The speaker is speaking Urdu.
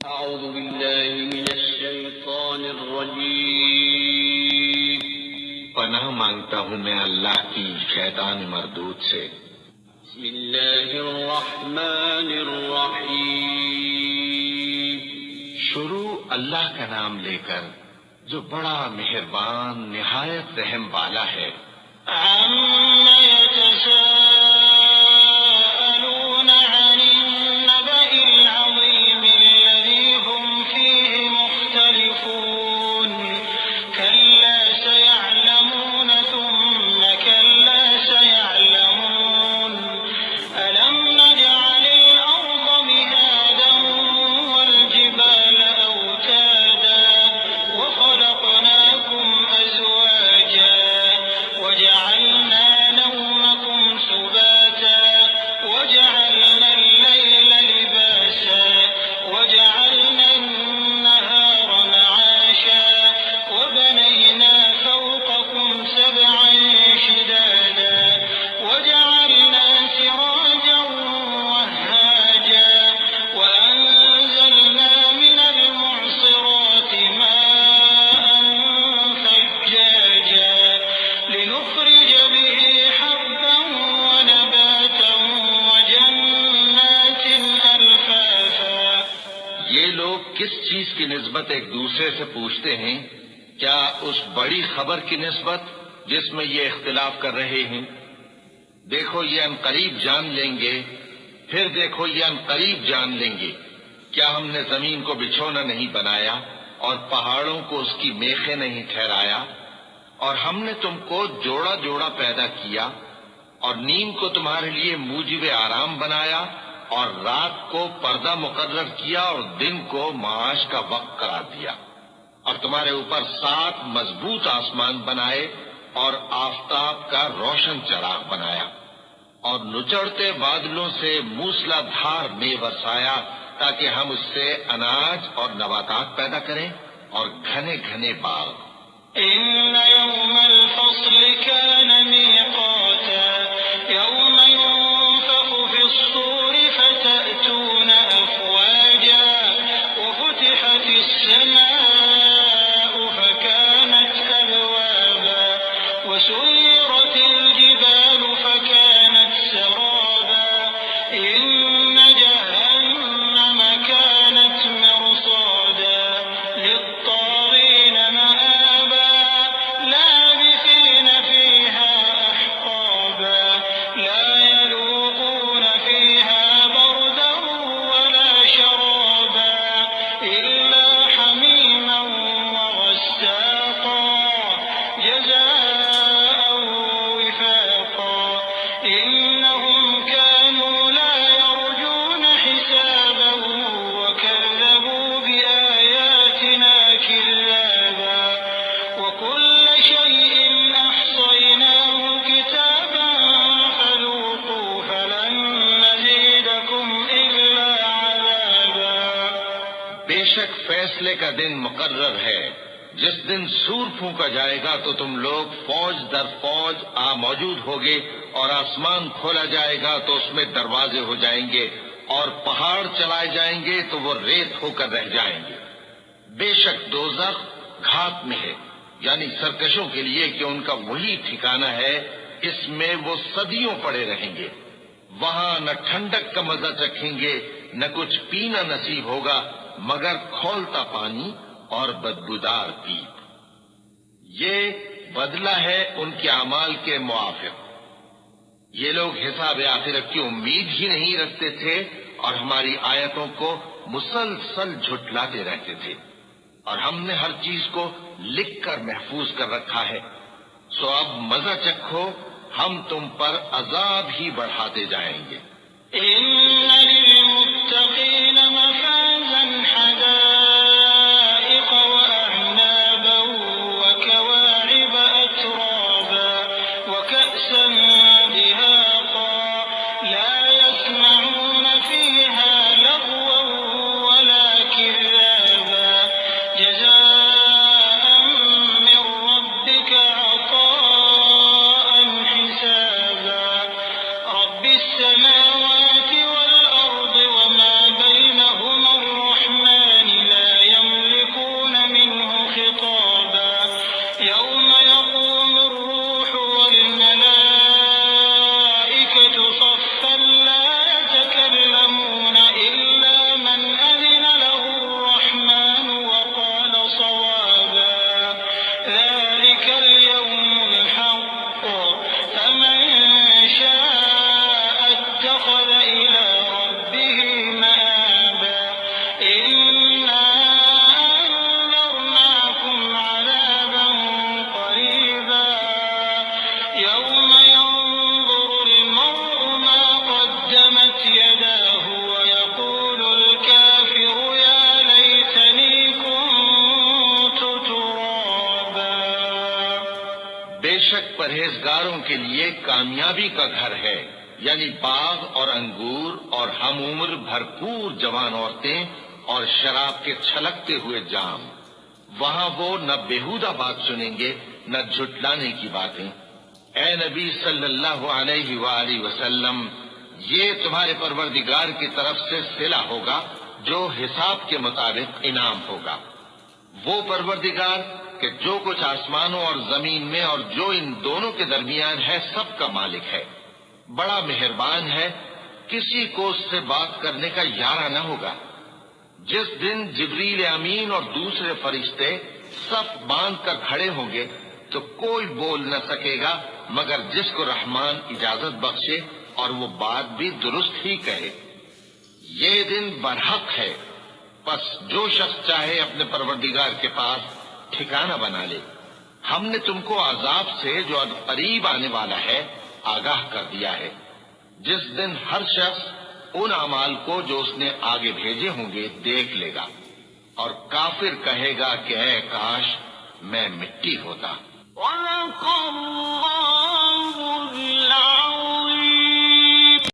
أعوذ بالله من الشيطان الرجيم پناہ مانگتا ہوں میں اللہ کی شیطان مردود سے۔ بسم الله الرحمن الرحيم شروع اللہ کا نام لے کر جو بڑا مہربان نہایت رحم والا ہے۔ عما يتساءلون عن النبأ العظيم الذي هم فيه مختلفون كلا سيعلمون ثم كلا سيعلمون ألم نجعل الأرض مهادا والجبال أوتادا وخلقناكم أزواجا وجعلنا نومكم سباتا وجعلنا الليل لباسا وجعلنا النهار معاشا وبنينا فوقكم سبعا شدادا وجعلنا سراجا وهاجا وأنزلنا من المعصرات ماء ثجاجا لنخرج به حبا ونباتا وجنات ألفافا۔ یہ لوگ کس چیز کی نسبت ایک دوسرے سے پوچھتے ہیں؟ کیا اس بڑی خبر کی نسبت جس میں یہ اختلاف کر رہے ہیں؟ دیکھو یہ عنقریب جان لیں گے، پھر دیکھو یہ عنقریب جان لیں گے۔ کیا ہم نے زمین کو بچھونا نہیں بنایا اور پہاڑوں کو اس کی میخیں نہیں ٹھہرایا؟ اور ہم نے تم کو جوڑا جوڑا پیدا کیا اور نیند کو تمہارے لیے موجب آرام بنایا اور رات کو پردہ مقرر کیا اور دن کو معاش کا وقت قرار دیا، اور تمہارے اوپر 7 مضبوط آسمان بنائے اور آفتاب کا روشن چراغ بنایا، اور نچڑتے بادلوں سے موسلا دھار میں برسایا تاکہ ہم اس سے اناج اور نباتات پیدا کریں اور گھنے گھنے باغ۔ إن يوم الفصل كان ميقاتا يوم ينفخ في الصور فتأتون أفواجا وفتحت السماء فكانت أبوابا وسيرت الجبال فكانت سرابا إن جهنم كانت مرصادا للطاغين مآبا لابثين فيها أحقابا لا يذوقون فيها بردا ولا شرابا إلا حميما وغساقا جزاء وفاقا إنهم كانوا لا يرجون حسابا وكذبوا بآياتنا كذابا وكل شيء أحصيناه كتابا فذوقوا فلن نزيدكم إلا عذابا۔ بے شک فیصلے کا دن مقرر ہے، جس دن سور پھونکا جائے گا تو تم لوگ فوج در فوج موجود ہوگے، اور آسمان کھولا جائے گا تو اس میں دروازے ہو جائیں گے، اور پہاڑ چلائے جائیں گے تو وہ ریت ہو کر رہ جائیں گے۔ بے شک دوزخ گھات میں ہے، یعنی سرکشوں کے لیے کہ ان کا وہی ٹھکانہ ہے، اس میں وہ صدیوں پڑے رہیں گے۔ وہاں نہ ٹھنڈک کا مزہ چکھیں گے، نہ کچھ پینا نصیب ہوگا مگر کھولتا پانی اور بدبودار پیپ۔ یہ بدلہ ہے ان کے اعمال کے موافق۔ یہ لوگ حساب آخرت کی امید ہی نہیں رکھتے تھے اور ہماری آیتوں کو مسلسل جھٹلاتے رہتے تھے، اور ہم نے ہر چیز کو لکھ کر محفوظ کر رکھا ہے۔ سو اب مزہ چکھو، ہم تم پر عذاب ہی بڑھاتے جائیں گے۔ إن للمتقين مفازا حدائق وأعنابا وكواعب أترابا وكأسا دهاقا لا يسمعون فيها لغوا ولا كذابا جزاء من ربك عطاء حسابا رب السماوات والأرض وما بينهما شک پرہیزگاروں کے لیے کامیابی کا گھر ہے، یعنی باغ اور انگور اور ہم عمر بھرپور جوان عورتیں اور شراب کے چھلکتے ہوئے جام۔ وہاں وہ نہ بیہودہ بات سنیں گے نہ جھٹلانے کی باتیں۔ اے نبی صلی اللہ علیہ وآلہ وسلم، یہ تمہارے پروردگار کی طرف سے صلہ ہوگا جو حساب کے مطابق انعام ہوگا۔ وہ پروردگار کہ جو کچھ آسمانوں اور زمین میں اور جو ان دونوں کے درمیان ہے سب کا مالک ہے، بڑا مہربان ہے، کسی کو اس سے بات کرنے کا یارہ نہ ہوگا۔ جس دن جبریل امین اور دوسرے فرشتے صف باندھ کر کھڑے ہوں گے تو کوئی بول نہ سکے گا مگر جس کو رحمان اجازت بخشے اور وہ بات بھی درست ہی کہے۔ یہ دن برحق ہے، پس جو شخص چاہے اپنے پروردگار کے پاس ٹھکانہ بنا لے۔ ہم نے تم کو عذاب سے جو قریب آنے والا ہے آگاہ کر دیا ہے، جس دن ہر شخص ان اعمال کو جو اس نے آگے بھیجے ہوں گے دیکھ لے گا، اور کافر کہے گا کہ اے کاش میں مٹی ہوتا۔ وَلَقَ اللَّهُ